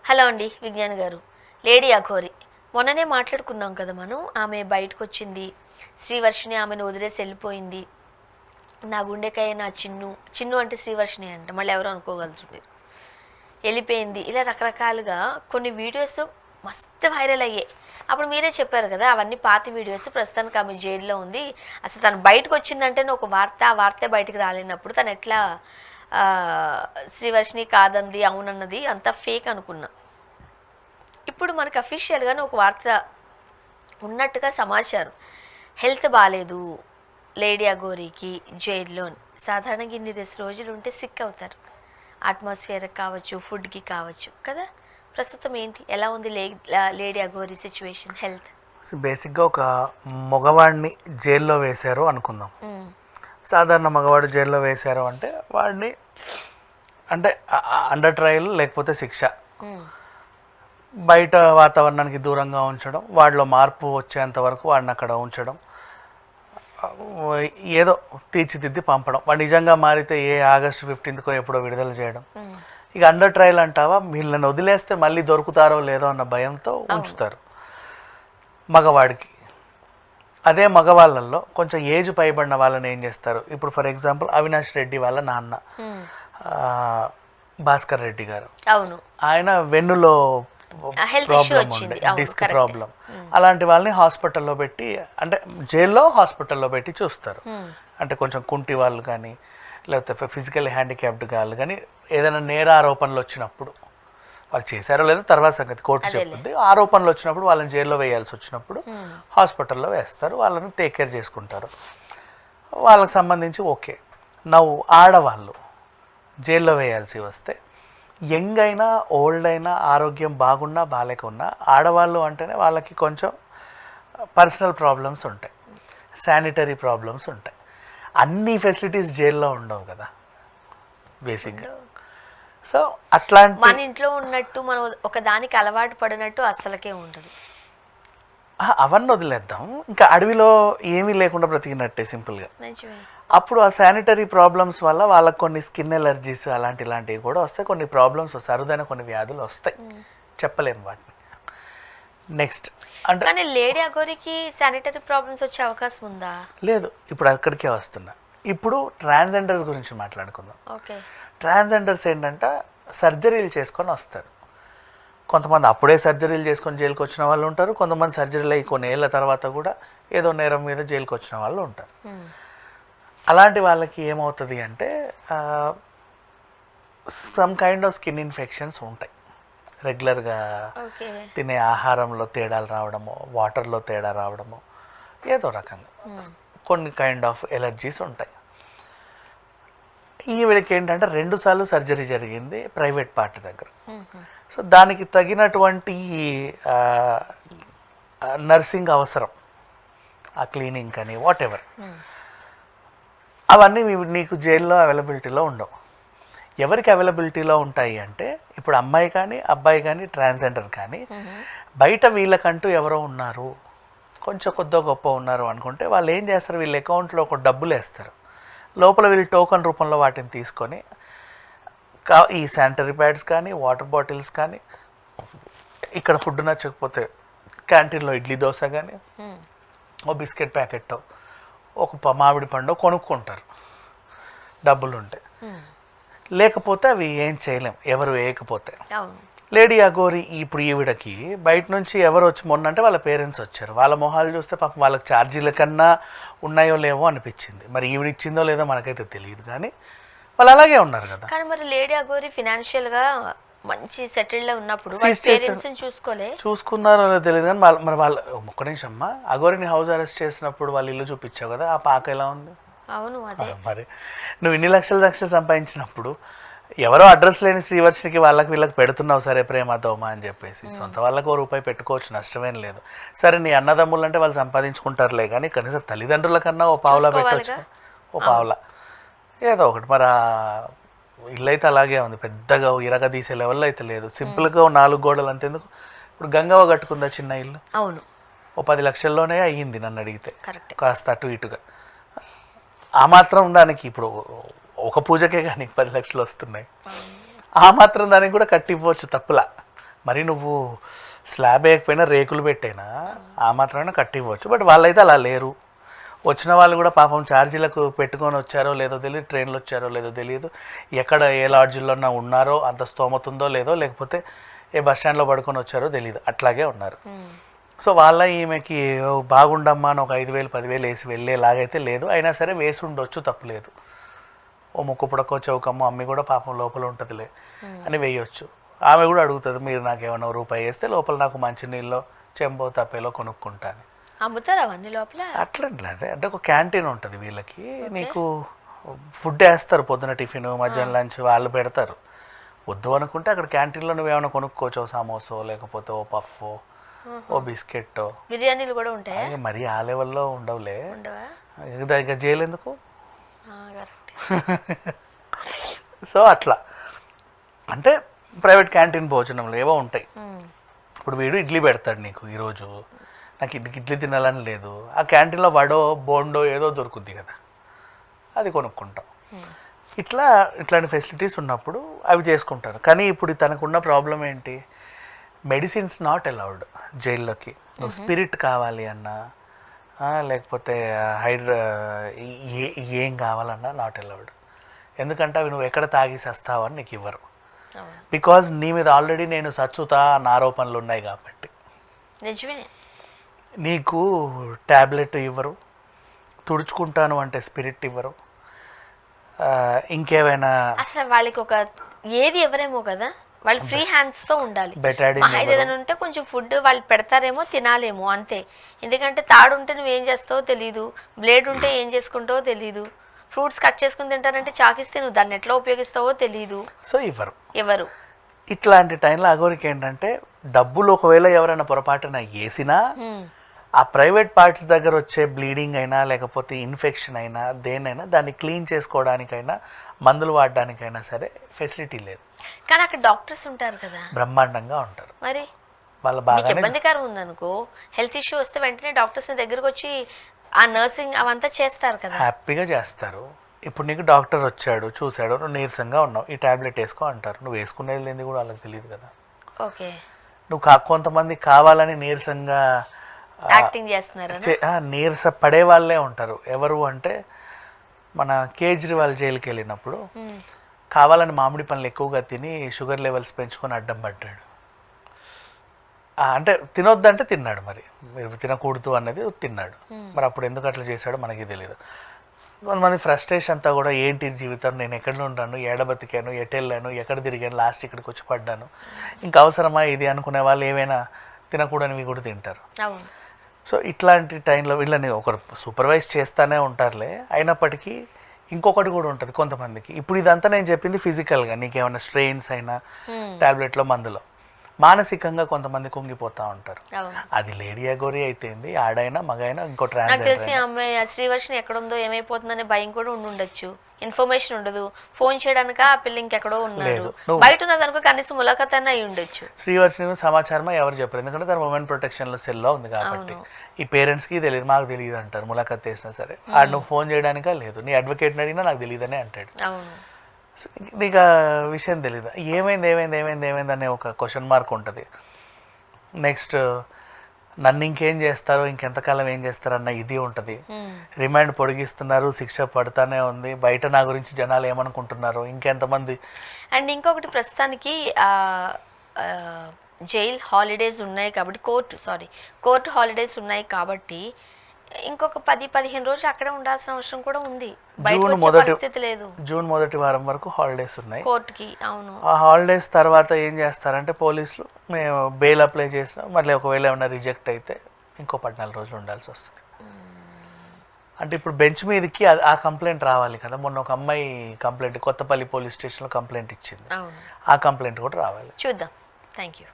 Hello అండి విజ్ఞాన్ గారు. Lady Aghori మొన్ననే మాట్లాడుకున్నాం కదా మనం. ఆమె బయటకు వచ్చింది, శ్రీవర్షిని ఆమెను వదిలేసి వెళ్ళిపోయింది. నా గుండెకాయ నా చిన్ను చిన్ను అంటే శ్రీవర్షిని అంట, మళ్ళీ ఎవరు అనుకోగలుగుతారు మీరు. వెళ్ళిపోయింది ఇలా రకరకాలుగా కొన్ని వీడియోస్ మస్తు వైరల్ అయ్యాయి. అప్పుడు మీరే చెప్పారు కదా అవన్నీ పాత వీడియోస్, ప్రస్తుతానికి ఆమె జైల్లో ఉంది. అసలు తను బయటకు వచ్చిందంటేనే ఒక వార్త, ఆ వార్తే బయటకు రాలేనప్పుడు తను ఎట్లా శ్రీవర్షిని కాదంది అవునన్నది అంతా ఫేక్ అనుకున్నా. ఇప్పుడు మనకు అఫీషియల్గానే ఒక వార్త ఉన్నట్టుగా సమాచారం. హెల్త్ బాగాలేదు లేడీ అఘోరికి జైల్లో. సాధారణంగా ఇన్ని రోజులు ఉంటే సిక్ అవుతారు, అట్మాస్ఫియర్కి కావచ్చు, ఫుడ్కి కావచ్చు కదా. ప్రస్తుతం ఏంటి, ఎలా ఉంది లేడీ అఘోరి సిచ్యువేషన్, హెల్త్? బేసిక్గా ఒక మగవాడిని జైల్లో వేశారు అనుకుందాం. సాధారణ మగవాడు జైల్లో వేశారు అంటే వాడిని అంటే అండర్ ట్రయల్ లేకపోతే శిక్ష, బయట వాతావరణానికి దూరంగా ఉంచడం, వాడిలో మార్పు వచ్చేంత వరకు వాడిని అక్కడ ఉంచడం, ఏదో తీర్చిదిద్ది పంపడం. వాడు నిజంగా మారితే ఆగస్టు 15థ్కో ఎప్పుడో విడుదల చేయడం. ఇక అండర్ ట్రయల్ అంటావా, వీళ్ళని వదిలేస్తే మళ్ళీ దొరుకుతారో లేదో అన్న భయంతో ఉంచుతారు మగవాడికి. అదే మగవాళ్ళల్లో కొంచెం ఏజ్ పైబడిన వాళ్ళని ఏం చేస్తారు, ఇప్పుడు ఫర్ ఎగ్జాంపుల్ అవినాష్ రెడ్డి వాళ్ళ నాన్న భాస్కర్ రెడ్డి గారు, అవును, ఆయన వెన్నులో ప్రాబ్లం ఉండే, డిస్క్ ప్రాబ్లం. అలాంటి వాళ్ళని హాస్పిటల్లో పెట్టి, అంటే జైల్లో హాస్పిటల్లో పెట్టి చూస్తారు. అంటే కొంచెం కుంటి వాళ్ళు కానీ లేకపోతే ఫిజికల్ హ్యాండిక్యాప్డ్ వాళ్ళు కానీ ఏదైనా నేరారోపణలు వచ్చినప్పుడు, వాళ్ళు చేశారో లేదో తర్వాత సంగతి కోర్టు చెప్తుంది, ఆరోపణలు వచ్చినప్పుడు వాళ్ళని జైల్లో వేయాల్సి వచ్చినప్పుడు హాస్పిటల్లో వేస్తారు, వాళ్ళని టేక్ కేర్ చేసుకుంటారు. వాళ్ళకి సంబంధించి ఓకే. నవ్వు ఆడవాళ్ళు జైల్లో వేయాల్సి వస్తే, యంగ్ అయినా ఓల్డ్ అయినా ఆరోగ్యం బాగున్నా బాగాలేకున్నా ఆడవాళ్ళు అంటేనే వాళ్ళకి కొంచెం పర్సనల్ ప్రాబ్లమ్స్ ఉంటాయి, శానిటరీ ప్రాబ్లమ్స్ ఉంటాయి. అన్ని ఫెసిలిటీస్ జైల్లో ఉండవు కదా బేసిక్గా. సో అట్లాంటి మన ఇంట్లో ఉన్నట్టు మనం ఒక దానికి అలవాటు పడినట్టు అస్సలకే ఉండదు. అవన్నీ వదిలేద్దాం, ఇంకా అడవిలో ఏమీ లేకుండా బ్రతికినట్టే సింపుల్గా. అప్పుడు ఆ శానిటరీ ప్రాబ్లమ్స్ వల్ల వాళ్ళకి కొన్ని స్కిన్ ఎలర్జీస్ ఇలాంటివి కూడా వస్తాయి, కొన్ని ప్రాబ్లమ్స్ వస్తాయి, అరుదైన కొన్ని వ్యాధులు వస్తాయి, చెప్పలేము వాటిని. నెక్స్ట్ అంటే కానీ లేడీ అఘోరికి శానిటరీ ప్రాబ్లమ్స్ వచ్చే అవకాశం ఉందా? లేదు, ఇప్పుడు అక్కడికే వస్తున్నా. ఇప్పుడు ట్రాన్స్జెండర్స్ గురించి మాట్లాడుకుందాం. ఓకే. ట్రాన్స్జెండర్స్ ఏంటంటే సర్జరీలు చేసుకొని వస్తారు. కొంతమంది అప్పుడే సర్జరీలు చేసుకొని జైలుకి వచ్చిన వాళ్ళు ఉంటారు, కొంతమంది సర్జరీలు అయ్యి కొన్ని ఏళ్ళ తర్వాత కూడా ఏదో నేరం మీద జైలుకి వచ్చిన వాళ్ళు ఉంటారు. అలాంటి వాళ్ళకి ఏమవుతుంది అంటే some kind of skin infections ఉంటాయి. రెగ్యులర్గా తినే ఆహారంలో తేడాలు రావడము, వాటర్లో తేడా రావడము, ఏదో రకంగా కొన్ని కైండ్ ఆఫ్ ఎలర్జీస్ ఉంటాయి. ఈవిడికి ఏంటంటే 2 సార్లు సర్జరీ జరిగింది ప్రైవేట్ పార్ట్ దగ్గర. సో దానికి తగినటువంటి నర్సింగ్ అవసరం, ఆ క్లీనింగ్ కానీ వాట్ ఎవర్, అవన్నీ నీకు జైల్లో అవైలబిలిటీలో ఉండవు. ఎవరికి అవైలబిలిటీలో ఉంటాయి అంటే ఇప్పుడు అమ్మాయి కానీ అబ్బాయి కానీ ట్రాన్స్జెండర్ కానీ బయట వీళ్ళకంటూ ఎవరో ఉన్నారు, కొంచెం కొద్దో గొప్ప ఉన్నారు అనుకుంటే వాళ్ళు ఏం చేస్తారు, వీళ్ళ అకౌంట్లో ఒక డబ్బులు వేస్తారు, లోపల వీళ్ళు టోకన్ రూపంలో వాటిని తీసుకొని ఈ శానిటరీ ప్యాడ్స్ కానీ వాటర్ బాటిల్స్ కానీ, ఇక్కడ ఫుడ్ నచ్చకపోతే క్యాంటీన్లో ఇడ్లీ దోశ కానీ ఓ బిస్కెట్ ప్యాకెట్ ఒక మామిడి పండు కొనుక్కుంటారు డబ్బులు ఉంటే. లేకపోతే అవి ఏం చేయలేం ఎవరు వేయకపోతే. లేడీ అఘోరి ఇప్పుడు ఈవిడకి బయట నుంచి ఎవరు వచ్చి మొన్నంటే వాళ్ళ పేరెంట్స్ వచ్చారు, వాళ్ళ మొహాలు చూస్తే పాపం వాళ్ళకి ఛార్జీల కన్నా ఉన్నాయో లేవో అనిపించింది. మరి ఈవిడ ఇచ్చిందో లేదో మనకైతే తెలియదు, కానీ వాళ్ళు అలాగే ఉన్నారు కదా. కానీ మరి లేడీ అఘోరి ఫినాన్షియల్ గా మంచి సెటిల్డ్ ఉన్నప్పుడు చూసుకున్నారో తెలియదు, కానీ మరి వాళ్ళు ఒక్క నిమిషం అమ్మా, అఘోరిని హౌస్ అరెస్ట్ చేసినప్పుడు వాళ్ళు ఇల్లు చూపించావు కదా, ఆ పాక ఎలా ఉంది? అవును, అదే మరి నువ్వు ఇన్ని లక్షలు సంపాదించినప్పుడు ఎవరో అడ్రస్ లేని శ్రీవర్షినికి వాళ్ళకి వీళ్ళకి పెడుతున్నావు, సరే ప్రేమ దోమ అని చెప్పేసి. సొంత వాళ్ళకు ₹1 పెట్టుకోవచ్చు, నష్టమేం లేదు. సరే నీ అన్నదమ్ములు అంటే వాళ్ళు సంపాదించుకుంటారులే, కానీ కనీసం తల్లిదండ్రుల కన్నా ఓ పావులా పెట్టవచ్చు, ఓ పావులా ఏదో ఒకటి. మరి ఇల్లు అయితే అలాగే ఉంది, పెద్దగా ఇరగదీసే లెవెల్లో అయితే లేదు, సింపుల్గా 4 గోడలు అంతేందుకు. ఇప్పుడు గంగవ్వ కట్టుకుందా చిన్న ఇల్లు, అవును, ఓ 10 లక్షల్లోనే అయ్యింది నన్ను అడిగితే, కాస్త అటు ఇటుగా. ఆ మాత్రం దానికి ఇప్పుడు ఒక పూజకే కానీ 10 లక్షలు వస్తున్నాయి, ఆ మాత్రం దానికి కూడా కట్టిపోవచ్చు తప్పులా. మరి నువ్వు స్లాబ్ వేయకపోయినా రేకులు పెట్టైనా ఆ మాత్రమే కట్టివ్వచ్చు. బట్ వాళ్ళైతే అలా లేరు. వచ్చిన వాళ్ళు కూడా పాపం ఛార్జీలకు పెట్టుకొని వచ్చారో లేదో తెలియదు, ట్రైన్లో వచ్చారో లేదో తెలియదు, ఎక్కడ ఏ లాడ్జిల్లోన్నా ఉన్నారో అంత స్తోమత ఉందో లేదో, లేకపోతే ఏ బస్ స్టాండ్లో పడుకొని వచ్చారో తెలియదు, అట్లాగే ఉన్నారు. సో వాళ్ళ ఈమెకి బాగుండమ్మా అని ఒక 5,000 10,000 వేసి వెళ్ళేలాగైతే లేదు. అయినా సరే వేసి ఉండొచ్చు, తప్పులేదు. ఓ ముక్కు పుడకో చౌకమ్మ అమ్మి కూడా పాపం లోపల ఉంటుందిలే అని వేయొచ్చు. ఆమె కూడా అడుగుతుంది, మీరు నాకు ఏమైనా రూపాయి వేస్తే లోపల నాకు మంచినీళ్ళలో చెంబో తప్పేలో కొనుక్కుంటాను. అమ్ముతారు అవన్నీ లోపల? అట్లట్లేదు, అంటే ఒక క్యాంటీన్ ఉంటుంది వీళ్ళకి. నీకు ఫుడ్ వేస్తారు, పొద్దున టిఫిన్, మధ్యాహ్నం లంచ్ వాళ్ళు పెడతారు. వద్దు అనుకుంటే అక్కడ క్యాంటీన్లో నువ్వేమైనా కొనుక్కోవచ్చు, సమోసో లేకపోతే ఓ పఫ్ఫో ఓ బిస్కెట్. బిర్యానీలు కూడా ఉంటాయి? మరి ఆ లెవెల్లో ఉండవులే. ఉండవా? ఇక జైలు ఎందుకు? సో అట్లా అంటే ప్రైవేట్ క్యాంటీన్ భోజనంలో ఏవో ఉంటాయి. ఇప్పుడు వీడు ఇడ్లీ పెడతాడు నీకు, ఈరోజు నాకు ఇడ్లీ తినాలని లేదు, ఆ క్యాంటీన్లో వడో బోండో ఏదో దొరుకుద్ది కదా, అది కొనుక్కుంటాం. ఇట్లాంటి ఫెసిలిటీస్ ఉన్నప్పుడు అవి చేసుకుంటారు. కానీ ఇప్పుడు తనకున్న ప్రాబ్లం ఏంటి, మెడిసిన్స్ నాట్ అలౌడ్ జైల్లోకి. నువ్వు స్పిరిట్ కావాలి అన్నా లేకపోతే ఏం కావాలన్నా నాట్ అలౌడ్. ఎందుకంటే అవి నువ్వు ఎక్కడ తాగేసేస్తావని నీకు ఇవ్వరు. బికాజ్ నీ మీద ఆల్రెడీ నేను సచ్చుతా అన్న ఆరోపణలు ఉన్నాయి కాబట్టి. నిజమే. నీకు ట్యాబ్లెట్ ఇవ్వరు, తుడుచుకుంటాను అంటే స్పిరిట్ ఇవ్వరు, ఇంకేమైనా అసలు వాళ్ళకి ఒక ఏది ఎవరేమో కదా, వాళ్ళు ఫ్రీ హ్యాండ్స్తో ఉండాలి. ఏదైనా ఉంటే కొంచెం ఫుడ్ వాళ్ళు పెడతారేమో, తినాలేమో అంతే. ఎందుకంటే తాడు ఉంటే నువ్వేం చేస్తావో తెలీదు, బ్లేడ్ ఉంటే ఏం చేసుకుంటావో తెలీదు, ఫ్రూట్స్ కట్ చేసుకుని తింటారంటే చాకిస్తే నువ్వు దాన్ని ఎట్లా ఉపయోగిస్తావో తెలీదు. సో ఎవరు ఇట్లాంటి టైంలో అగోరికి ఏంటంటే డబ్బులు ఒకవేళ ఎవరైనా పొరపాటున వేసినా ఆ ప్రైవేట్ పార్ట్స్ దగ్గర వచ్చే బ్లీడింగ్ అయినా లేకపోతే ఇన్ఫెక్షన్ అయినా దేనైనా దాన్ని క్లీన్ చేసుకోవడానికైనా మందులు వాడడానికైనా సరే ఫెసిలిటీ లేదు. కానీ అక్కడ డాక్టర్స్ ఉంటారు కదా, బ్రహ్మాండంగా ఉంటారు. మరి వాళ్ళ బాగా ఇబ్బందికరం ఉందనుకో, హెల్త్ ఇష్యూ వస్తే వెంటనే డాక్టర్స్ దగ్గరకు వచ్చి ఆ నర్సింగ్ అవంతా చేస్తారు కదా, హ్యాపీగా చేస్తారు. ఇప్పుడు నీకు డాక్టర్ వచ్చాడు, చూశాడు, నువ్వు నీరసంగా ఉన్నావు, ఈ టాబ్లెట్ వేసుకో అంటారు. నువ్వు వేసుకునేది లేని కూడా వాళ్ళకి తెలియదు కదా. ఓకే, నువ్వు కొంతమంది కావాలని నీరసంగా యాక్టింగ్ చేస్తున్నారు, నీరస పడే వాళ్ళే ఉంటారు. ఎవరు అంటే మన కేజ్రీవాల్ జైలుకి వెళ్ళినప్పుడు కావాలని మామిడి పనులు ఎక్కువగా తిని షుగర్ లెవెల్స్ పెంచుకొని అడ్డం పడ్డాడు. అంటే తినొద్దంటే తిన్నాడు, మరి మీరు తినకూడదు అన్నది తిన్నాడు. మరి అప్పుడు ఎందుకు అట్లా చేశాడో మనకి తెలియదు. కొంతమంది ఫ్రస్ట్రేషన్ అంతా కూడా ఏంటి జీవితం, నేను ఎక్కడ ఉన్నాను, ఏడబతికాను, ఎటెళ్ళాను, ఎక్కడ తిరిగాను, లాస్ట్ ఇక్కడికి వచ్చి పడ్డాను, ఇంకా అవసరమా ఇది అనుకునే వాళ్ళు ఏమైనా తినకూడనివి కూడా తింటారు. సో ఇట్లాంటి టైంలో వీళ్ళని ఒకరు సూపర్వైజ్ చేస్తూనే ఉంటారులే. అయినప్పటికీ ఇంకొకటి కూడా ఉంటుంది కొంతమందికి. ఇప్పుడు ఇదంతా నేను చెప్పింది ఫిజికల్గా, నీకేమైనా స్ట్రెయిన్స్ అయినా టాబ్లెట్లో మందులో, మానసికంగా కొంతమంది కుంగిపోతూ ఉంటారు. అది లేడీ అగోరి అయితేంది, ఆడైనా మగైనా ఇంకో నాకు తెలిసి అమ్మాయి శ్రీవర్షిని ఎక్కడుందో ఏమైపోతుందనే భయం కూడా ఉండొచ్చు, ఇన్ఫర్మేషన్ ఉండదు, ఫోన్ చేయడానికి ఆ పిల్ల ఇంకెక్కడో ఉన్నారు, బయట ఉన్నదనుకో కనీసం ములాఖత్ అన్న అయి ఉండొచ్చు. శ్రీవర్షిని సమాచారం ఎవరు చెప్పారు, ఎందుకంటే తన ఉమెన్ ప్రొటెక్షన్లో సెల్లో ఉంది కాబట్టి. ఈ పేరెంట్స్కి తెలియదు, మాకు తెలియదు అంటారు. ములాఖత్ చేసినా సరే ఆడు నువ్వు ఫోన్ చేయడానికా లేదు, నీ అడ్వకేట్ని అడిగినా నాకు తెలియదనే అంటాడు. నీకు ఆ విషయం తెలీదు, ఏమైంది అనే ఒక క్వశ్చన్ మార్క్ ఉంటుంది. నెక్స్ట్ నన్ను ఇంకేం చేస్తారో, ఇంకెంతకాలం ఏం చేస్తారన్న ఇది ఉంటుంది. రిమాండ్ పొడిగిస్తున్నారు, శిక్ష పడుతూనే ఉంది, బయట నా గురించి జనాలు ఏమనుకుంటున్నారు, ఇంకెంతమంది. అండ్ ఇంకొకటి, ప్రస్తుతానికి జైల్ హాలిడేస్ ఉన్నాయి కాబట్టి, కోర్టు హాలిడేస్ ఉన్నాయి కాబట్టి ఇంకొక 10-15 రోజులు అక్కడే ఉండాల్సిన అవసరం కూడా ఉంది. జూన్ మొదటి వారం వరకు హాలిడేస్ ఉన్నాయి కోర్టుకి. అవును, ఆ హాలిడేస్ తర్వాత ఏం చేస్తారంటే పోలీసులు, మేము బెయిల్ అప్లై చేసినా మళ్ళీ ఒకవేళ ఏమైనా రిజెక్ట్ అయితే ఇంకో 14 రోజులు ఉండాల్సి వస్తుంది. అంటే ఇప్పుడు బెంచ్ మీదకి ఆ కంప్లైంట్ రావాలి కదా. మొన్న ఒక అమ్మాయి కంప్లైంట్ కొత్తపల్లి పోలీస్ స్టేషన్లో కంప్లైంట్ ఇచ్చింది, ఆ కంప్లైంట్ కూడా రావాలి. చూద్దాం. Thank you.